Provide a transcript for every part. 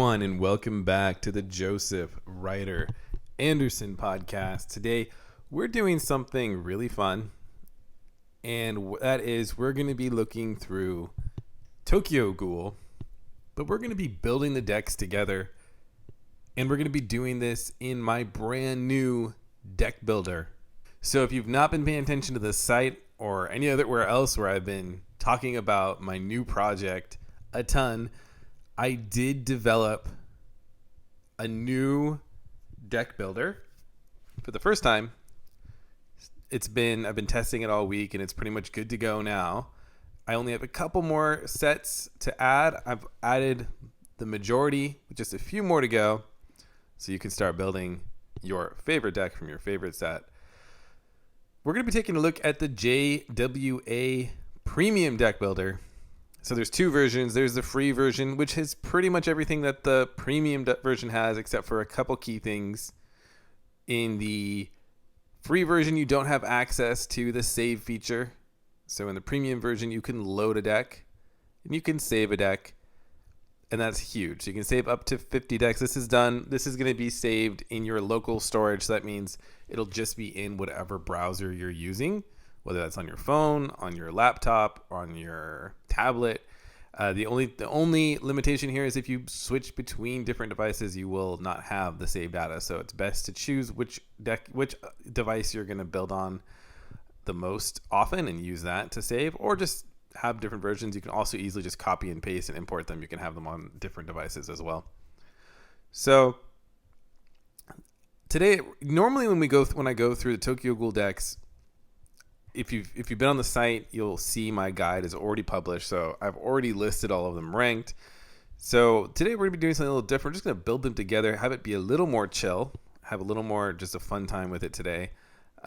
everyone, and welcome back to the Joseph Ryder Anderson podcast. Today, we're doing something really fun, and that is we're going to be looking through Tokyo Ghoul, but we're going to be building the decks together, and we're going to be doing this in my brand new deck builder. So if you've not been paying attention to the site or anywhere else where I've been talking about my new project a ton, I did develop a new deck builder for the first time. I've been testing it all week, and it's pretty much good to go now. I only have a couple more sets to add. I've added the majority, with just a few more to go, so you can start building your favorite deck from your favorite set. We're going to be taking a look at the JWA Premium Deck Builder. So there's two versions. There's the free version, which has pretty much everything that the premium version has, except for a couple key things. In the free version, you don't have access to the save feature. So in the premium version, you can load a deck and you can save a deck. And that's huge. You can save up to 50 decks. This is going to be saved in your local storage. So that means it'll just be in whatever browser you're using, whether that's on your phone, on your laptop, on your tablet. The only limitation here is if you switch between different devices, you will not have the save data. So it's best to choose which device you're going to build on the most often and use that to save, or just have different versions. You can also easily just copy and paste and import them. You can have them on different devices as well. So today, normally when I go through the Tokyo Ghoul decks, if you've been on the site, you'll see my guide is already published. So I've already listed all of them ranked. So today we're gonna be doing something a little different. We're just gonna build them together, have it be a little more chill, have a little more just a fun time with it today.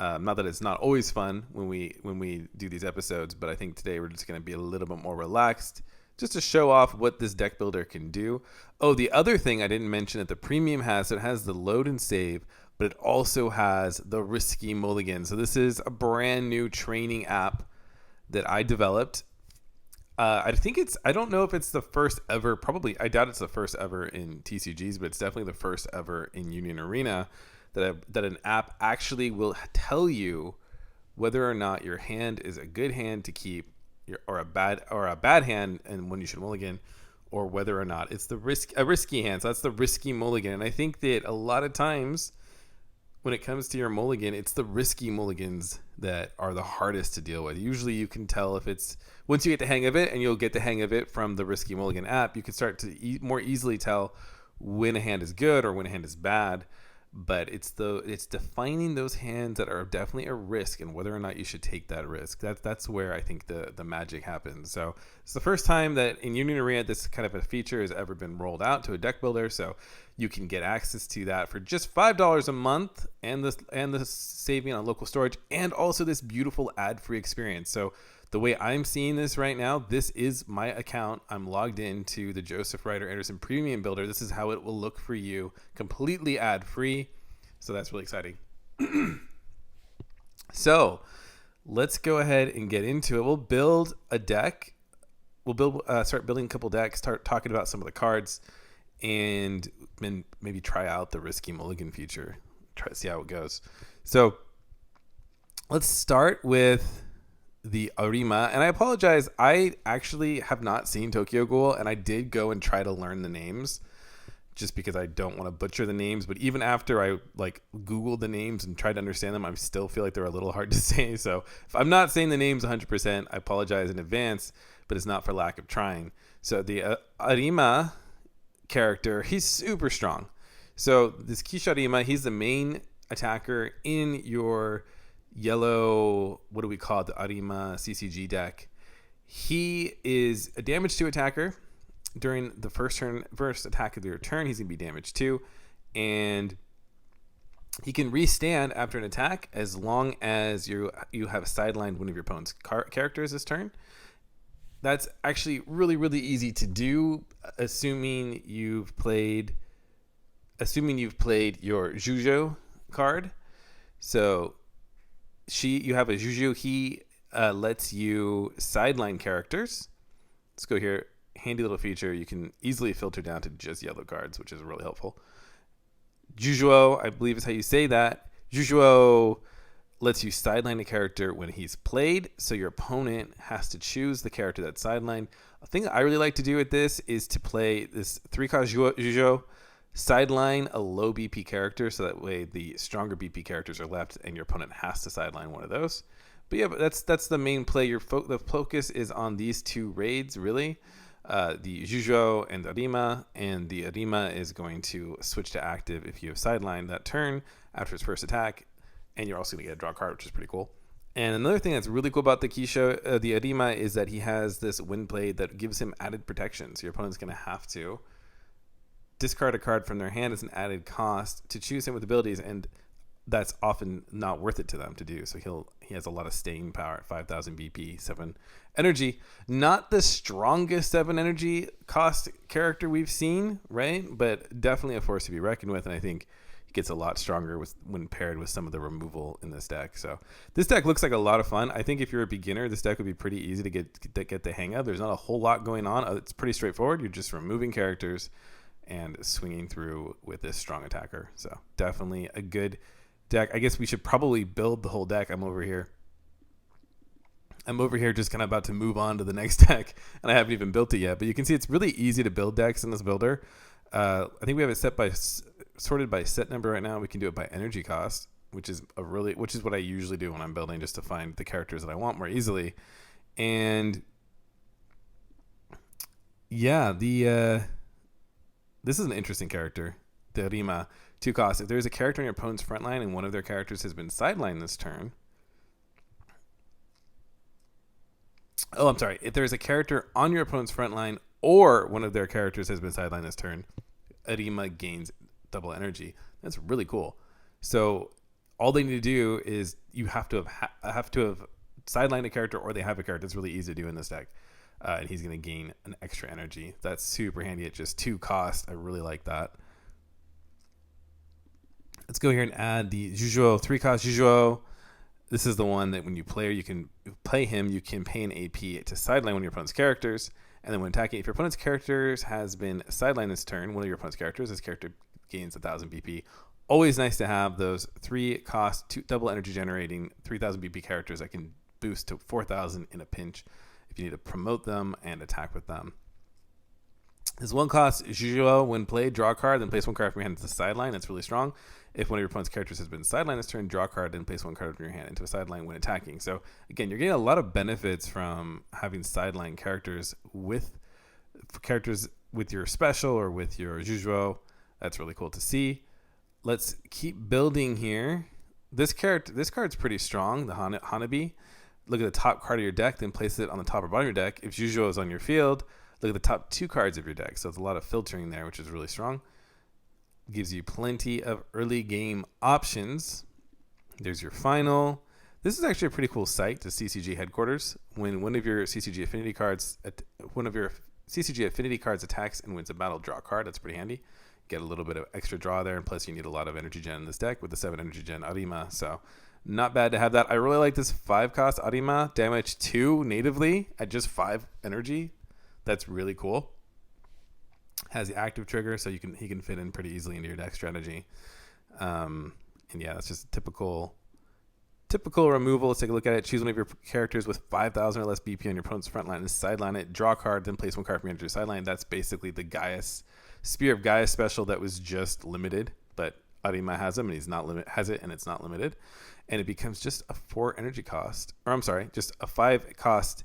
Not that it's not always fun when we do these episodes, but I think today we're just gonna be a little bit more relaxed, just to show off what this deck builder can do. Oh, the other thing I didn't mention that the premium has, so it has the load and save, but it also has the risky mulligan. So this is a brand new training app that I developed. I don't know if it's the first ever, I doubt it's the first ever in TCGs, but it's definitely the first ever in Union Arena that an app actually will tell you whether or not your hand is a good hand to keep or a bad hand and when you should mulligan, or whether or not it's a risky hand. So that's the risky mulligan. And I think that a lot of times when it comes to your mulligan, it's the risky mulligans that are the hardest to deal with. Usually you can tell if it's, once you get the hang of it, and you'll get the hang of it from the risky mulligan app, you can start to more easily tell when a hand is good or when a hand is bad. But it's defining those hands that are definitely a risk and whether or not you should take that risk. That's where I think the magic happens. So it's the first time that in Union Arena this kind of a feature has ever been rolled out to a deck builder. So you can get access to that for just $5 a month, and the saving on local storage, and also this beautiful ad-free experience. So the way I'm seeing this right now, this is my account. I'm logged into the Joseph Ryder Anderson Premium Builder. This is how it will look for you, completely ad-free. So that's really exciting. So let's go ahead and get into it. We'll build a deck. We'll start building a couple decks, start talking about some of the cards, and maybe try out the risky mulligan feature. Try to see how it goes. So let's start with the Arima, and I apologize, I actually have not seen Tokyo Ghoul, and I did go and try to learn the names just because I don't want to butcher the names. But even after I Googled the names and tried to understand them, I still feel like they're a little hard to say. So if I'm not saying the names 100%, I apologize in advance, but it's not for lack of trying. So the Arima character, he's super strong. So this Kisha Arima, he's the main attacker in your yellow, what do we call it, the Arima CCG deck. He is a damage 2 attacker. During the first attack of your turn, he's going to be damage 2, and he can restand after an attack as long as you have sidelined one of your opponent's characters this turn. That's actually really, really easy to do, assuming you've played your Jujo card. So you have a Juju. He lets you sideline characters. Let's go here. handy little feature. You can easily filter down to just yellow cards, which is really helpful. JWA, I believe is how you say that. JWA lets you sideline a character when he's played, so your opponent has to choose the character that's sidelined. A thing I really like to do with this is to play this 3-cost JWA, sideline a low BP character, so that way the stronger BP characters are left and your opponent has to sideline one of those. But yeah, that's the main play. The focus is on these two raids, really. The JWA and Arima, and the Arima is going to switch to active if you have sidelined that turn after its first attack, and you're also going to get a draw card, which is pretty cool. And another thing that's really cool about the Kisho, the Arima, is that he has this wind blade that gives him added protection. So your opponent's going to have to discard a card from their hand as an added cost to choose him with abilities, and that's often not worth it to them to do. So he has a lot of staying power at 5,000 BP, 7 energy. Not the strongest 7 energy cost character we've seen, right? But definitely a force to be reckoned with, and I think he gets a lot stronger when paired with some of the removal in this deck. So this deck looks like a lot of fun. I think if you're a beginner, this deck would be pretty easy to get the hang of. There's not a whole lot going on. It's pretty straightforward. You're just removing characters and swinging through with this strong attacker. So definitely a good deck. I guess we should probably build the whole deck. I'm over here just kind of about to move on to the next deck, and I haven't even built it yet. But you can see it's really easy to build decks in this builder. I think we have it sorted by set number right now. We can do it by energy cost, which is what I usually do when I'm building, just to find the characters that I want more easily. And yeah, this is an interesting character, the Arima. 2 costs. If there's a character on your opponent's front line and one of their characters has been sidelined this turn. Oh, I'm sorry. If there's a character on your opponent's front line or one of their characters has been sidelined this turn, Arima gains double energy. That's really cool. So all they need to do is you have to have sidelined a character, or they have a character. That's really easy to do in this deck. And he's going to gain an extra energy. That's super handy at just 2 cost. I really like that. Let's go here and add the JWA, 3-cost JWA. This is the one that when you play him, you can pay an AP to sideline one of your opponent's characters. And then when attacking, if your opponent's characters has been sidelined this turn, one of your opponent's characters, this character gains 1,000 BP. Always nice to have those 3-cost, double energy generating 3,000 BP characters that can boost to 4,000 in a pinch if you need to promote them and attack with them. This 1-cost JWA, when played, draw a card, then place 1 card from your hand into the sideline. That's really strong. If one of your opponent's characters has been sidelined this turn, draw a card, then place 1 card from your hand into a sideline when attacking. So again, you're getting a lot of benefits from having sideline characters with your special or with your JWA. That's really cool to see. Let's keep building here. This card's pretty strong, the Hanabi. Look at the top card of your deck, then place it on the top or bottom of your deck. If JWA is on your field, look at the top 2 cards of your deck. So it's a lot of filtering there, which is really strong. Gives you plenty of early game options. There's your final. This is actually a pretty cool site to CCG headquarters. When one of your CCG affinity cards attacks and wins a battle, draw a card. That's pretty handy. Get a little bit of extra draw there, and plus you need a lot of energy gen in this deck with the 7 energy gen Arima. So not bad to have that. I really like this 5-cost Arima, damage 2 natively at just 5 energy. That's really cool. Has the active trigger, so he can fit in pretty easily into your deck strategy. And yeah, that's just typical removal. Let's take a look at it. Choose one of your characters with 5,000 or less BP on your opponent's front line and sideline it. Draw a card, then place 1 card from your sideline. That's basically the Spear of Gaius special that was just limited, but Arima has him, and has it, and it's not limited. And it becomes just a 4 energy cost, or I'm sorry, just a 5 cost,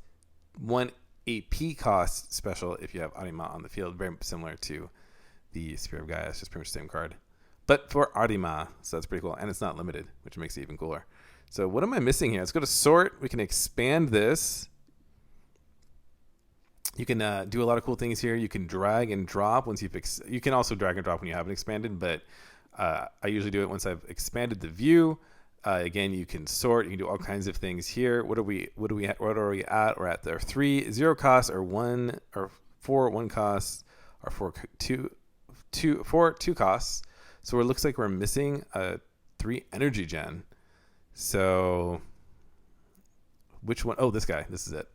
1 AP cost special if you have Arima on the field. Very similar to the Spear of Gaius, just pretty much the same card. But for Arima, so that's pretty cool. And it's not limited, which makes it even cooler. So what am I missing here? Let's go to sort. We can expand this. You can do a lot of cool things here. You can drag and drop once you can also drag and drop when you haven't expanded, but I usually do it once I've expanded the view. Again, you can sort. You can do all kinds of things here. What are we at? We're at there 3 0 costs, or 1 or 4 1 costs, or 4 2 costs. So it looks like we're missing a 3 energy gen. So which one? Oh, this guy. This is it.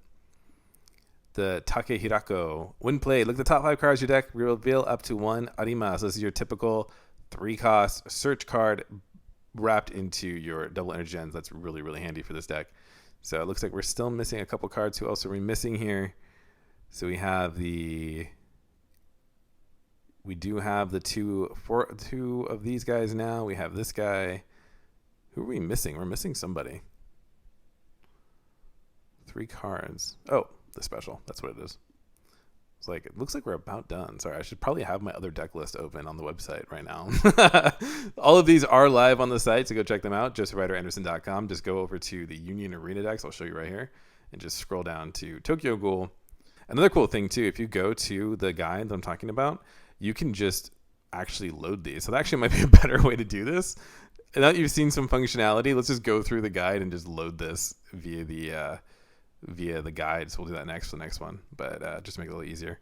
the Takehirako. When played, look at the top 5 cards of your deck, reveal up to 1 Arima. So this is your typical 3-cost search card wrapped into your double energy gens. That's really, really handy for this deck. So it looks like we're still missing a couple cards. Who else are we missing here? So we have the... We do have the two of these guys now. We have this guy. Who are we missing? We're missing somebody. 3 cards. Oh, the special. That's what it is. It's like, it looks like we're about done. Sorry, I should probably have my other deck list open on the website right now. All of these are live on the site, so go check them out. JosephRiderAnderson.com. Just go over to the Union Arena decks. I'll show you right here. And just scroll down to Tokyo Ghoul. Another cool thing, too, if you go to the guide that I'm talking about, you can just actually load these. So that actually might be a better way to do this. Now that you've seen some functionality, let's just go through the guide and just load this via the guide. So we'll do that next for the next one, but just to make it a little easier.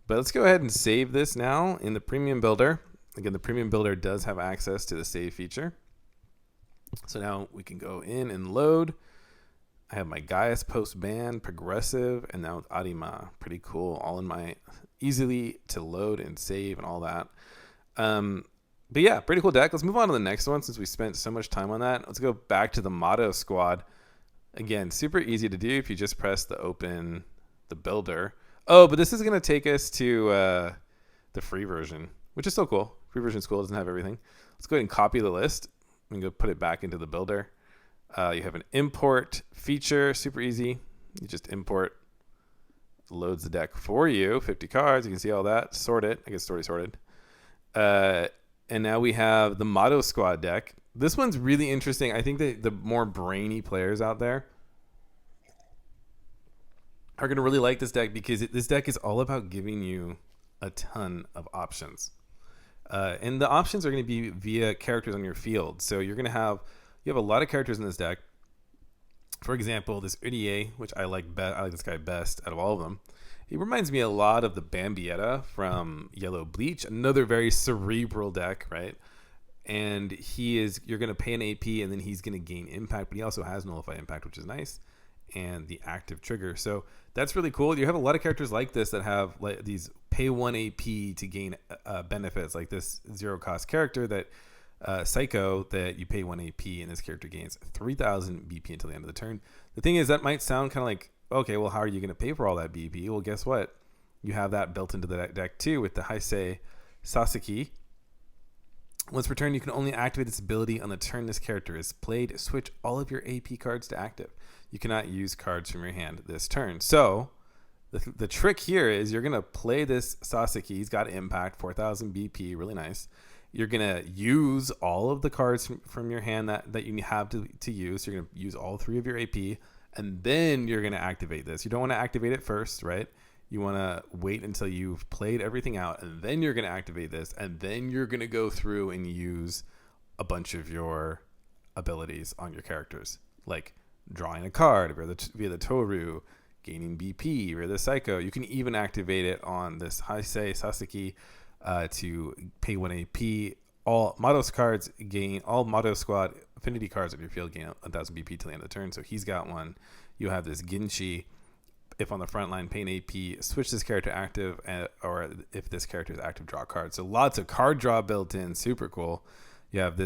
But let's go ahead and save this now in the Premium Builder. Again, the Premium Builder does have access to the save feature. So now we can go in and load. I have my Gaius post ban, progressive, and now with Arima. Pretty cool. All in my easily to load and save and all that. But yeah, pretty cool deck. Let's move on to the next one since we spent so much time on that. Let's go back to the Mado squad. Again, super easy to do if you just press the builder. Oh, but this is going to take us to the free version, which is still cool. Free version is cool. It doesn't have everything. Let's go ahead and copy the list and go put it back into the builder. You have an import feature, super easy. You just import, loads the deck for you, 50 cards. You can see all that, sort it. I guess it's already sorted. And now we have the Mado squad deck. This one's really interesting. I think that the more brainy players out there are going to really like this deck because this deck is all about giving you a ton of options. And the options are going to be via characters on your field. So you have a lot of characters in this deck. For example, this Urie, which I like this guy best out of all of them. He reminds me a lot of the Bambietta from Yellow Bleach, another very cerebral deck, right? And you're going to pay an AP and then he's going to gain impact, but he also has nullify impact, which is nice, and the active trigger. So that's really cool. You have a lot of characters like this that have like these pay 1 AP to gain benefits, like this 0-cost character that Psycho that you pay 1 AP and this character gains 3,000 BP until the end of the turn. The thing is, that might sound kind of like, okay, well, how are you going to pay for all that BP? Well, guess what? You have that built into the deck too with the Heisei Sasaki. Once per turn, you can only activate this ability on the turn this character is played. Switch all of your AP cards to active. You cannot use cards from your hand this turn. So the trick here is you're going to play this Sasaki. He's got impact, 4,000 BP, really nice. You're going to use all of the cards from your hand that you have to use. You're going to use all 3 of your AP, and then you're going to activate this. You don't want to activate it first, right? You want to wait until you've played everything out, and then you're going to activate this, and then you're going to go through and use a bunch of your abilities on your characters, like drawing a card via the Toru, gaining BP via the Psycho. You can even activate it on this Heisei Sasaki to pay 1 AP. All Mado squad affinity cards on your field gain 1,000 BP till the end of the turn. So he's got one. You have this Ginshi. If on the front line, pay an AP, switch this character active, or if this character is active, draw a card. So lots of card draw built in, super cool. You have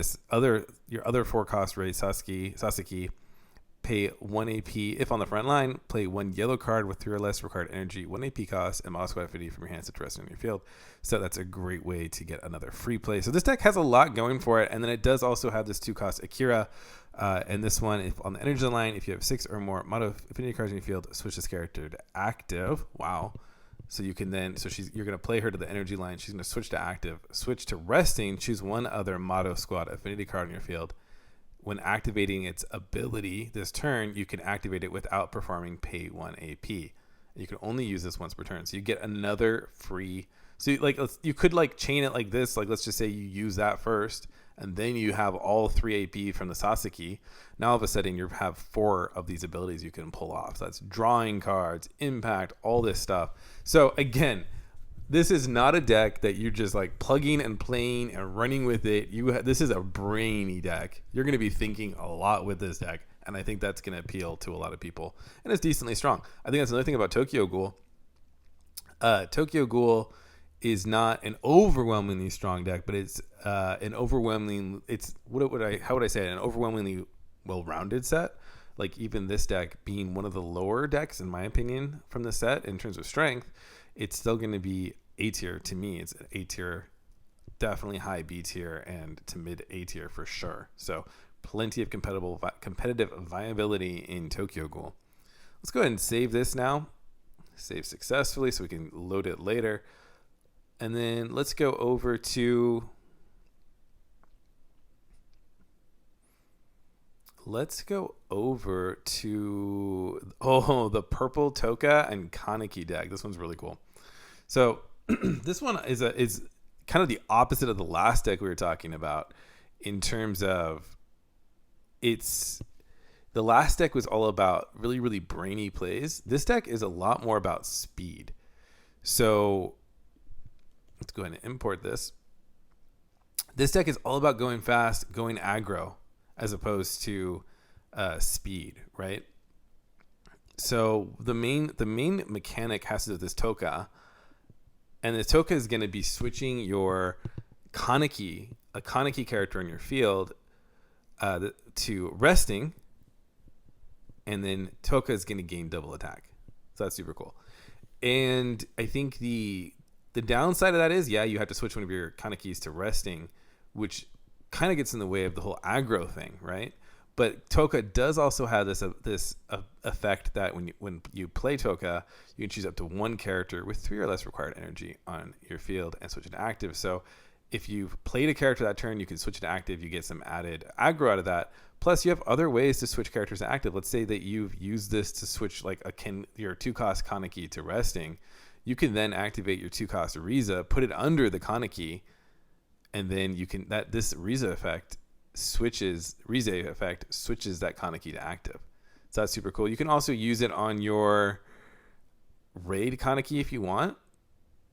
your other 4-cost rate Sasaki, pay 1 AP. If on the front line, play 1 yellow card with 3 or less required energy, 1 AP cost, and Mado squad affinity from your hands to rest on your field. So that's a great way to get another free play. So this deck has a lot going for it, and then it does also have this 2-cost Akira. And this one, if on the energy line, if you have 6 or more Mado affinity cards in your field, switch this character to active. Wow. So you can then, you're going to play her to the energy line. She's going to switch to active, switch to resting, choose one other Mado squad affinity card in your field. When activating its ability this turn, you can activate it without performing pay 1 AP. You can only use this once per turn. So you get another free. So you could chain it like this. Like, let's just say you use that first, and then you have all 3 AP from the Sasaki. Now all of a sudden you have 4 of these abilities you can pull off. So that's drawing cards, impact, all this stuff. So again, this is not a deck that you're just like plugging and playing and running with it. This is a brainy deck. You're going to be thinking a lot with this deck, and I think that's going to appeal to a lot of people. And it's decently strong. I think that's another thing about Tokyo Ghoul. Tokyo Ghoul is not an overwhelmingly strong deck, but it's how would I say it? An overwhelmingly well-rounded set. Like even this deck being one of the lower decks, in my opinion, from the set in terms of strength, it's still going to be A tier to me. It's an A tier, definitely high B tier, and to mid A tier for sure. So plenty of competitive viability in Tokyo Ghoul. Let's go ahead and save this now. Save successfully so we can load it later. And then let's go over to the purple Touka and Kaneki deck. This one's really cool. So this one is kind of the opposite of the last deck we were talking about in terms of the last deck was all about really, really brainy plays. This deck is a lot more about speed. So let's go ahead and import this. This deck is all about going fast, going aggro, as opposed to speed, right? So the main mechanic has to do with this Touka, and the Touka is going to be switching your a Kaneki character in your field to resting, and then Touka is going to gain double attack. So that's super cool. And I think the downside of that is, you have to switch one of your Kanekis to resting, which kind of gets in the way of the whole aggro thing, right? But Touka does also have this effect that when you play Touka, you can choose up to one character with 3 or less required energy on your field and switch it to active. So if you've played a character that turn, you can switch it to active. You get some added aggro out of that. Plus, you have other ways to switch characters to active. Let's say that you've used this to switch like your 2-cost Kaneki to resting. You can then activate your 2-cost Riza, put it under the Kaneki, and then this Riza effect switches that Kaneki to active. So that's super cool. You can also use it on your raid Kaneki if you want,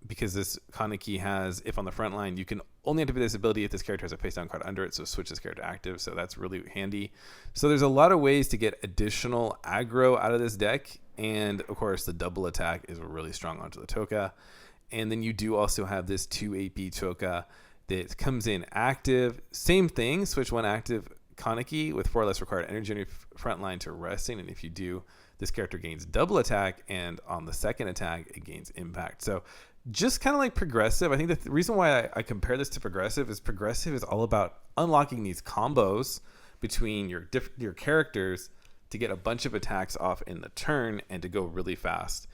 because this Kaneki has, if on the front line, you can only activate this ability if this character has a face down card under it, so switch this character to active. So that's really handy. So there's a lot of ways to get additional aggro out of this deck, and of course the double attack is really strong onto the Touka. And then you do also have this 2 AP Touka that comes in active. Same thing, switch one active Kaneki with 4 less required energy on your front line to resting, and if you do, this character gains double attack, and on the second attack it gains impact. So just kind of like Progressive. I think the reason why I compare this to Progressive is all about unlocking these combos between your characters to get a bunch of attacks off in the turn and to go really fast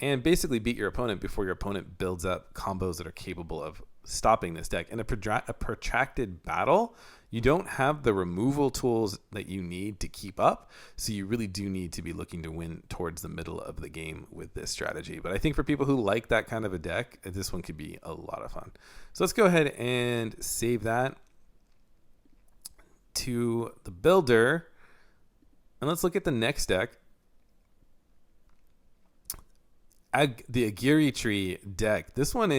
and basically beat your opponent before your opponent builds up combos that are capable of stopping this deck. In a protracted battle, you don't have the removal tools that you need to keep up, so you really do need to be looking to win towards the middle of the game with this strategy. But I think for people who like that kind of a deck, this one could be a lot of fun. So let's go ahead and save that to the builder, and let's look at the next deck. The Aogiri Tree deck. This one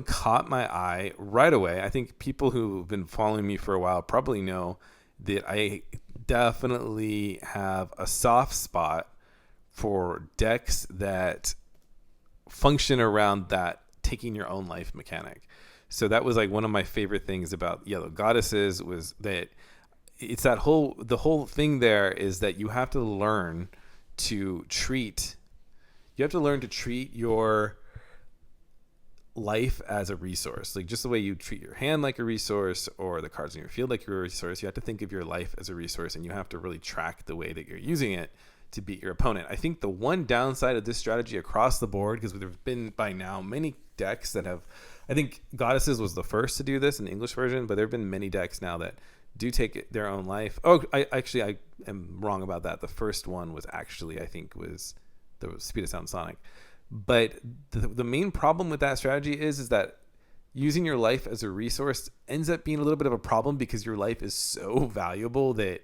caught my eye right away. I think people who've been following me for a while probably know that I definitely have a soft spot for decks that function around that taking your own life mechanic. So that was like one of my favorite things about Yellow Goddesses, was that it's the whole thing there is that you have to learn to treat your life as a resource. Like just the way you treat your hand like a resource or the cards in your field like a resource, you have to think of your life as a resource, and you have to really track the way that you're using it to beat your opponent. I think the one downside of this strategy across the board, because there have been by now many decks that have, I think Goddesses was the first to do this in the English version, but there have been many decks now that do take their own life. I am wrong about that. The first one was actually, I think, was the Speed of Sound Sonic. But the main problem with that strategy is that using your life as a resource ends up being a little bit of a problem, because your life is so valuable that,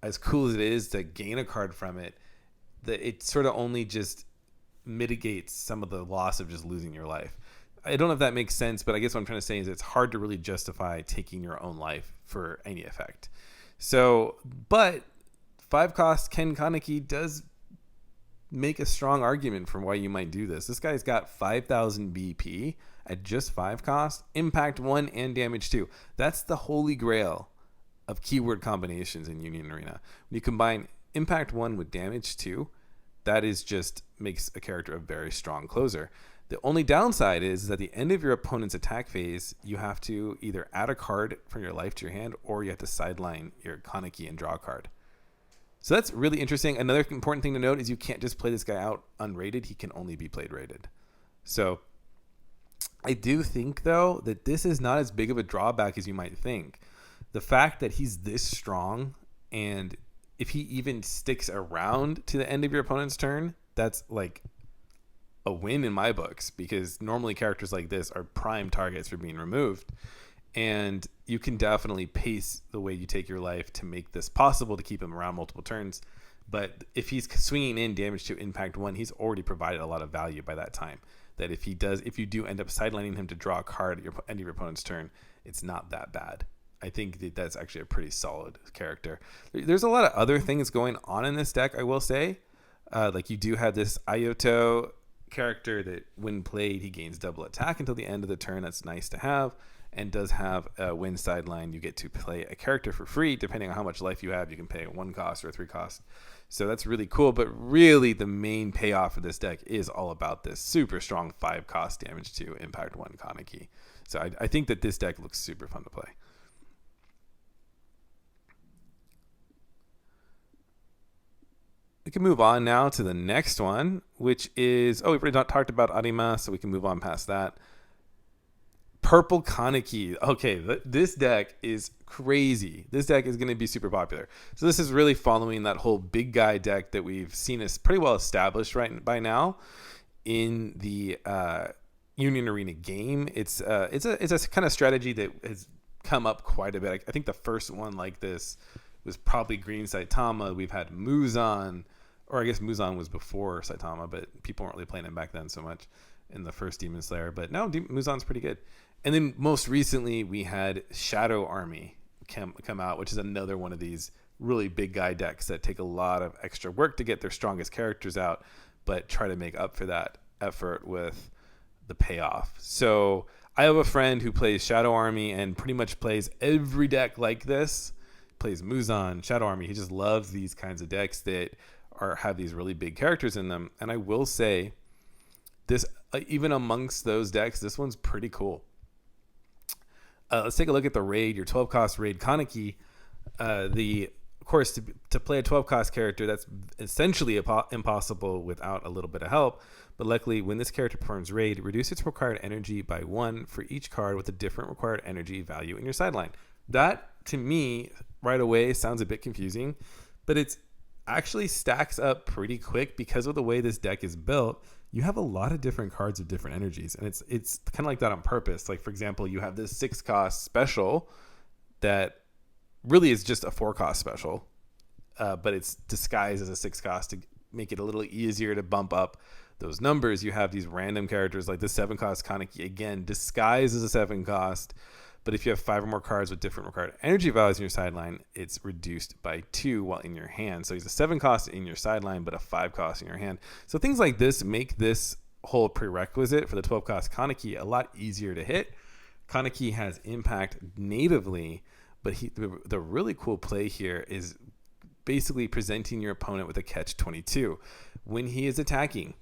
as cool as it is to gain a card from it, that it sort of only just mitigates some of the loss of just losing your life. I don't know if that makes sense, but I guess what I'm trying to say is it's hard to really justify taking your own life for any effect. So, but 5-cost Ken Kaneki does make a strong argument for why you might do this. This guy's got 5,000 BP at just 5 cost, impact 1 and damage 2. That's the holy grail of keyword combinations in Union Arena. When you combine impact 1 with damage 2, that is just makes a character a very strong closer. The only downside is that at the end of your opponent's attack phase, you have to either add a card from your life to your hand, or you have to sideline your Kaneki and draw a card. So that's really interesting. Another important thing to note is you can't just play this guy out unrated. He can only be played rated. So I do think, though, that this is not as big of a drawback as you might think. The fact that he's this strong, and if he even sticks around to the end of your opponent's turn, that's like a win in my books, because normally characters like this are prime targets for being removed. And you can definitely pace the way you take your life to make this possible to keep him around multiple turns. But if he's swinging in damage to impact 1, he's already provided a lot of value by that time. That if you do end up sidelining him to draw a card at your end of your opponent's turn, it's not that bad. I think that that's actually a pretty solid character. There's a lot of other things going on in this deck, I will say. Like you do have this Ayoto character that when played, he gains double attack until the end of the turn. That's nice to have. And does have a win sideline. You get to play a character for free. Depending on how much life you have, you can pay a 1 cost or a 3 cost. So that's really cool. But really, the main payoff of this deck is all about this super strong 5 cost damage to impact 1 Kaneki. So I think that this deck looks super fun to play. We can move on now to the next one, which is, we've already talked about Arima, so we can move on past that. Purple Kaneki. Okay, this deck is crazy. This deck is going to be super popular. So this is really following that whole big guy deck that we've seen is pretty well established right by now in the Union Arena game. It's a kind of strategy that has come up quite a bit. I think the first one like this was probably Green Saitama. We've had Muzan, or I guess Muzan was before Saitama, but people weren't really playing him back then so much in the first Demon Slayer. But no, Muzan's pretty good. And then most recently we had Shadow Army come out, which is another one of these really big guy decks that take a lot of extra work to get their strongest characters out, but try to make up for that effort with the payoff. So I have a friend who plays Shadow Army and pretty much plays every deck like this. Plays Muzan, Shadow Army. He just loves these kinds of decks that have these really big characters in them. And I will say this, even amongst those decks, this one's pretty cool. Let's take a look at the raid, your 12 cost raid Kaneki. Of course, to play a 12 cost character, that's essentially impossible without a little bit of help. But luckily, when this character performs raid, reduce its required energy by 1 for each card with a different required energy value in your sideline. That, to me, right away sounds a bit confusing, but it's actually stacks up pretty quick because of the way this deck is built. You have a lot of different cards of different energies, and it's kind of like that on purpose. Like, for example, you have this 6 cost special that really is just a 4 cost special, but it's disguised as a 6 cost to make it a little easier to bump up those numbers. You have these random characters like the 7 cost Kaneki, again disguised as a 7 cost, but if you have 5 or more cards with different required energy values in your sideline, it's reduced by 2 while in your hand. So he's a 7 cost in your sideline, but a 5 cost in your hand. So things like this make this whole prerequisite for the 12 cost Kaneki a lot easier to hit. Kaneki has impact natively, but the really cool play here is basically presenting your opponent with a catch-22 when he is attacking.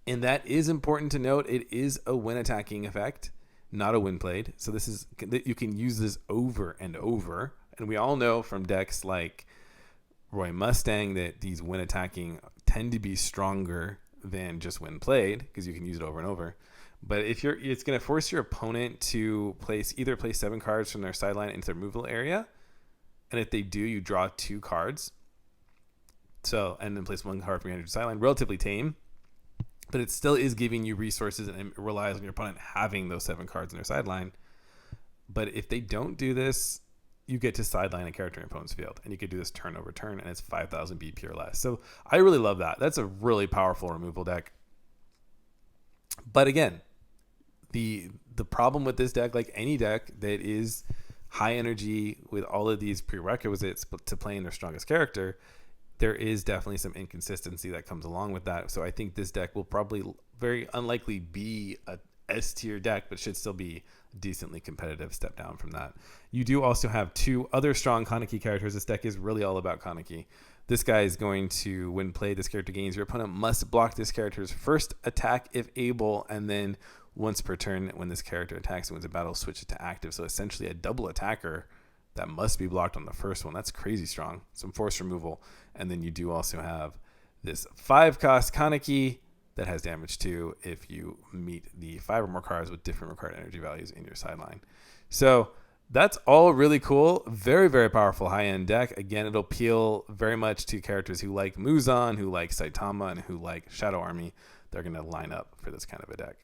And that is important to note. It is a when attacking effect, not a win played. So this is, you can use this over and over. And we all know from decks like Roy Mustang that these win attacking tend to be stronger than just win played because you can use it over and over. But it's going to force your opponent to either place 7 cards from their sideline into their removal area. And if they do, you draw 2 cards. So, and then place 1 card from your sideline. Relatively tame. But it still is giving you resources, and it relies on your opponent having those 7 cards in their sideline. But if they don't do this, you get to sideline a character in your opponent's field, and you can do this turn over turn, and it's 5,000 BP or less. So I really love that. That's a really powerful removal deck. But again, the problem with this deck, like any deck that is high energy with all of these prerequisites to playing their strongest character, there is definitely some inconsistency that comes along with that. So I think this deck will probably very unlikely be a S tier deck, but should still be decently competitive step down from that. You do also have two other strong Kaneki characters. This deck is really all about Kaneki. This guy is going to, when played, this character gains. Your opponent must block this character's first attack if able, and then once per turn, when this character attacks and wins a battle, switch it to active. So essentially a double attacker that must be blocked on the first one. That's crazy strong. Some force removal. And then you do also have this 5-cost Kaneki that has damage too if you meet the 5 or more cards with different required energy values in your sideline. So that's all really cool. Very, very powerful high-end deck. Again, it'll appeal very much to characters who like Muzan, who like Saitama, and who like Shadow Army. They're going to line up for this kind of a deck.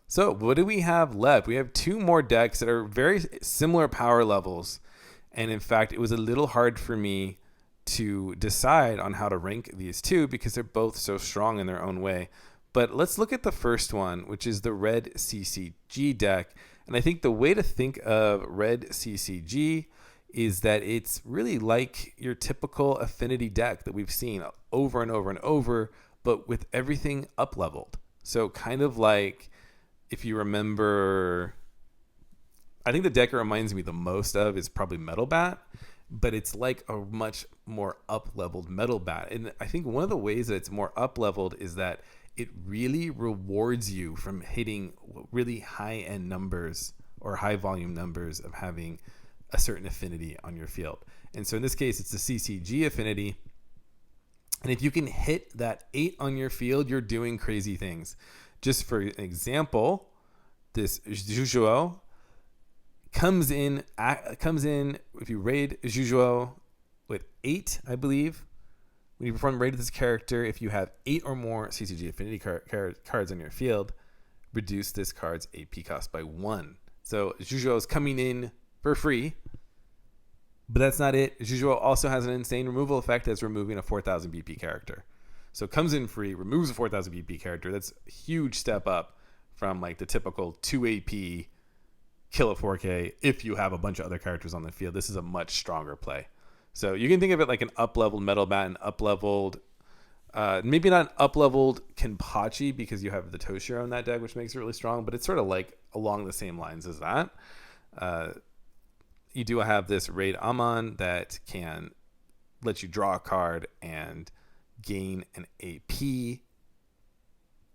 So what do we have left? We have two more decks that are very similar power levels. And in fact, it was a little hard for me to decide on how to rank these two because they're both so strong in their own way. But let's look at the first one, which is the red CCG deck. And I think the way to think of red CCG is that it's really like your typical affinity deck that we've seen over and over and over, but with everything up leveled. So kind of like, if you remember, I think the deck it reminds me the most of is probably Metal Bat, but it's like a much more up-leveled Metal Bat. And I think one of the ways that it's more up-leveled is that it really rewards you from hitting really high-end numbers or high-volume numbers of having a certain affinity on your field. And so in this case, it's the CCG affinity. And if you can hit that 8 on your field, you're doing crazy things. Just for an example, this JWA comes in if you raid JWA with 8, I believe. When you perform raid of this character, if you have 8 or more CCG affinity cards on your field, reduce this card's AP cost by 1. So JWA is coming in for free, but that's not it. JWA also has an insane removal effect as removing a 4,000 BP character. So it comes in free, removes a 4,000 BP character. That's a huge step up from like the typical 2 AP kill a 4K if you have a bunch of other characters on the field. This is a much stronger play. So you can think of it like an up-leveled Metal Bat and up-leveled, maybe not an up-leveled Kenpachi because you have the Toshiro in that deck, which makes it really strong, but it's sort of like along the same lines as that. You do have this Raid Amon that can let you draw a card and gain an AP,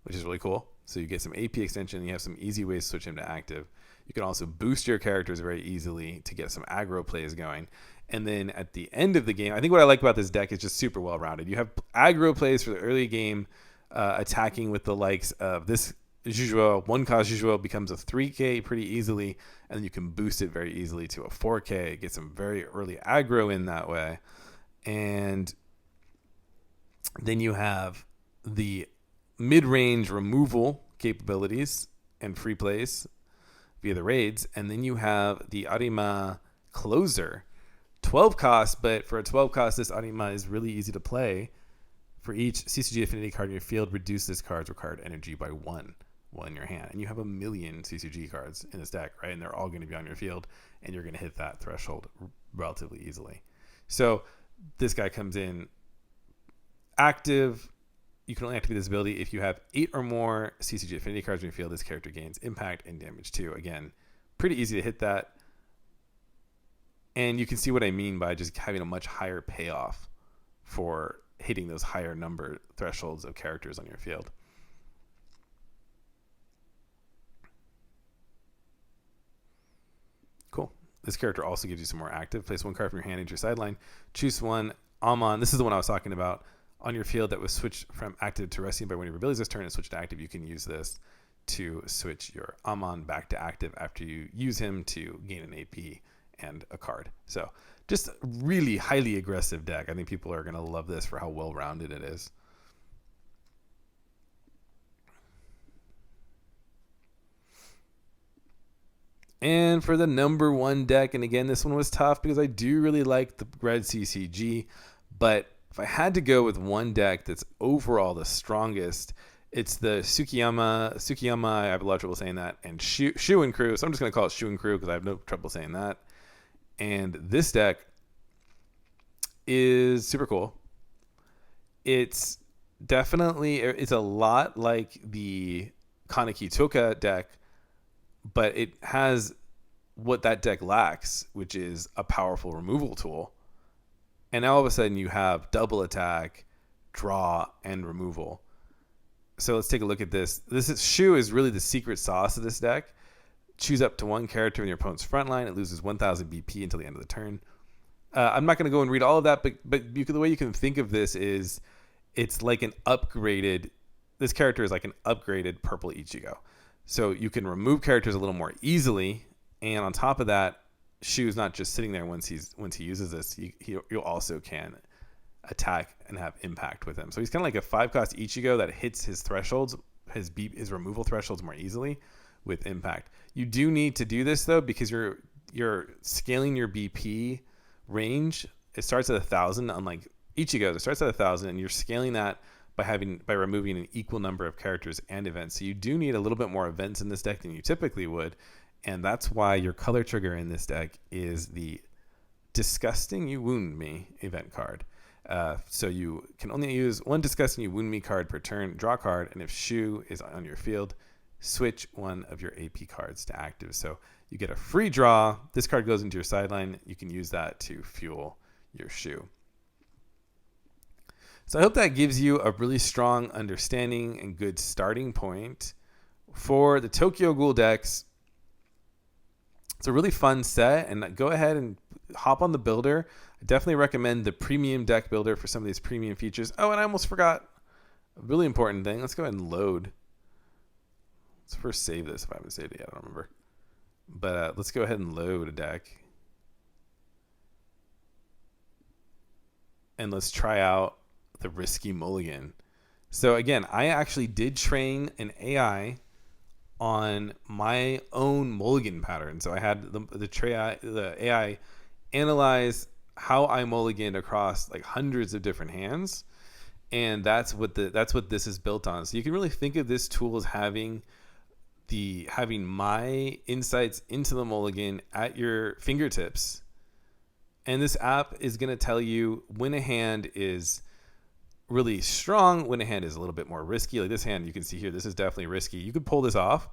which is really cool. So you get some AP extension and you have some easy ways to switch him to active. You can also boost your characters very easily to get some aggro plays going. And then at the end of the game, I think what I like about this deck is just super well-rounded. You have aggro plays for the early game, attacking with the likes of this JWA. 1-cost JWA becomes a 3K pretty easily, and then you can boost it very easily to a 4K, get some very early aggro in that way. And then you have the mid-range removal capabilities and free plays via the raids. And then you have the Arima closer. 12 costs, but for a 12 cost, this Arima is really easy to play. For each CCG affinity card in your field, reduce this card's required energy by 1 in your hand. And you have a million CCG cards in this deck, right? And they're all going to be on your field, and you're going to hit that threshold relatively easily. So this guy comes in active. You can only activate this ability if you have 8 or more CCG affinity cards in your field. This character gains impact and damage too. Again, pretty easy to hit that. And you can see what I mean by just having a much higher payoff for hitting those higher number thresholds of characters on your field. Cool. This character also gives you some more active. Place 1 card from your hand into your sideline. Choose 1 Amon. This is the one I was talking about. On your field that was switched from active to resting by one of your abilities this turn and switch to active. You can use this to switch your Amon back to active after you use him to gain an AP and a card. So just a really highly aggressive deck. I think people are going to love this for how well-rounded it is. And for the number 1 deck, and again, this one was tough because I do really like the red CCG, but if I had to go with one deck that's overall the strongest, it's the Tsukiyama, I have a lot of trouble saying that, and Shu and Crew. So I'm just going to call it Shu and Crew because I have no trouble saying that. And this deck is super cool. It's it's a lot like the Kaneki Touka deck, but it has what that deck lacks, which is a powerful removal tool. And now all of a sudden you have double attack, draw, and removal. So let's take a look at this. Shu is really the secret sauce of this deck. Choose up to one character in your opponent's front line. It loses 1,000 BP until the end of the turn. I'm not going to go and read all of that, but the way you can think of this is it's like an upgraded. This character is like an upgraded purple Ichigo. So you can remove characters a little more easily, and on top of that, Shu's not just sitting there once he uses this. You also can attack and have impact with him. So he's kind of like a 5-cost Ichigo that hits his thresholds, his removal thresholds more easily with impact. You do need to do this though because you're scaling your BP range. It starts at 1,000, unlike Ichigo. It starts at 1,000, and you're scaling that by removing an equal number of characters and events. So you do need a little bit more events in this deck than you typically would. And that's why your color trigger in this deck is the Disgusting You Wound Me event card. So you can only use one Disgusting You Wound Me card per turn, draw a card, and if Shu is on your field, switch one of your AP cards to active. So you get a free draw. This card goes into your sideline. You can use that to fuel your Shu. So I hope that gives you a really strong understanding and good starting point for the Tokyo Ghoul decks. It's a really fun set, and go ahead and hop on the builder. I definitely recommend the premium deck builder for some of these premium features. Oh, and I almost forgot a really important thing. Let's go ahead and load. Let's first save this if I haven't saved it yet. I don't remember. But let's go ahead and load a deck. And let's try out the Risky Mulligan. So again, I actually did train an AI on my own mulligan pattern. So I had the AI analyze how I mulliganed across like hundreds of different hands, and that's what this is built on. So you can really think of this tool as having my insights into the mulligan at your fingertips, and this app is going to tell you when a hand is really strong, when a hand is a little bit more risky. Like this hand, you can see here, this is definitely risky. You could pull this off,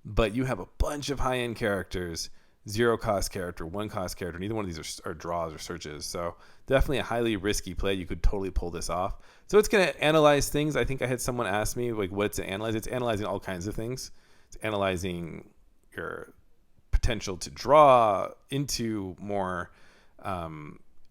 but you have a bunch of high-end characters, 0-cost character, 1-cost character. Neither one of these are draws or searches. So definitely a highly risky play. You could totally pull this off. So it's going to analyze things. I think I had someone ask me, like, what's it analyze? It's analyzing all kinds of things. It's analyzing your potential to draw into more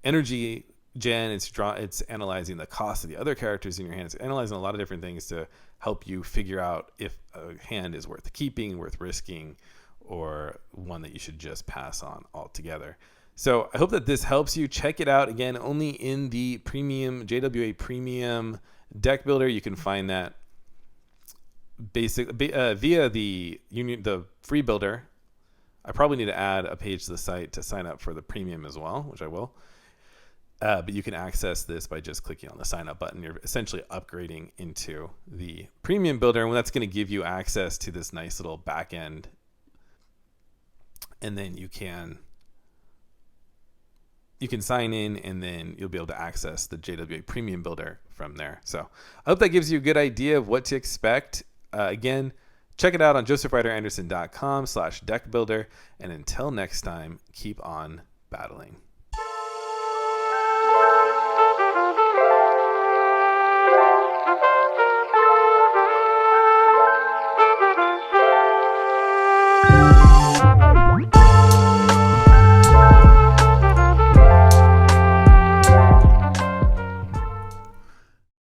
energy gen. It's analyzing the cost of the other characters in your hand. It's analyzing a lot of different things to help you figure out if a hand is worth keeping, worth risking, or one that you should just pass on altogether. So I hope that this helps you. Check it out again, only in the premium JWA Premium Deck Builder. You can find that via the free builder. I probably need to add a page to the site to sign up for the premium as well, which I will. But you can access this by just clicking on the sign up button. You're essentially upgrading into the premium builder, and that's going to give you access to this nice little back end. And then you can sign in, and then you'll be able to access the JWA Premium Builder from there. So I hope that gives you a good idea of what to expect. Again, check it out on josephryderanderson.com/deckbuilder. And until next time, keep on battling.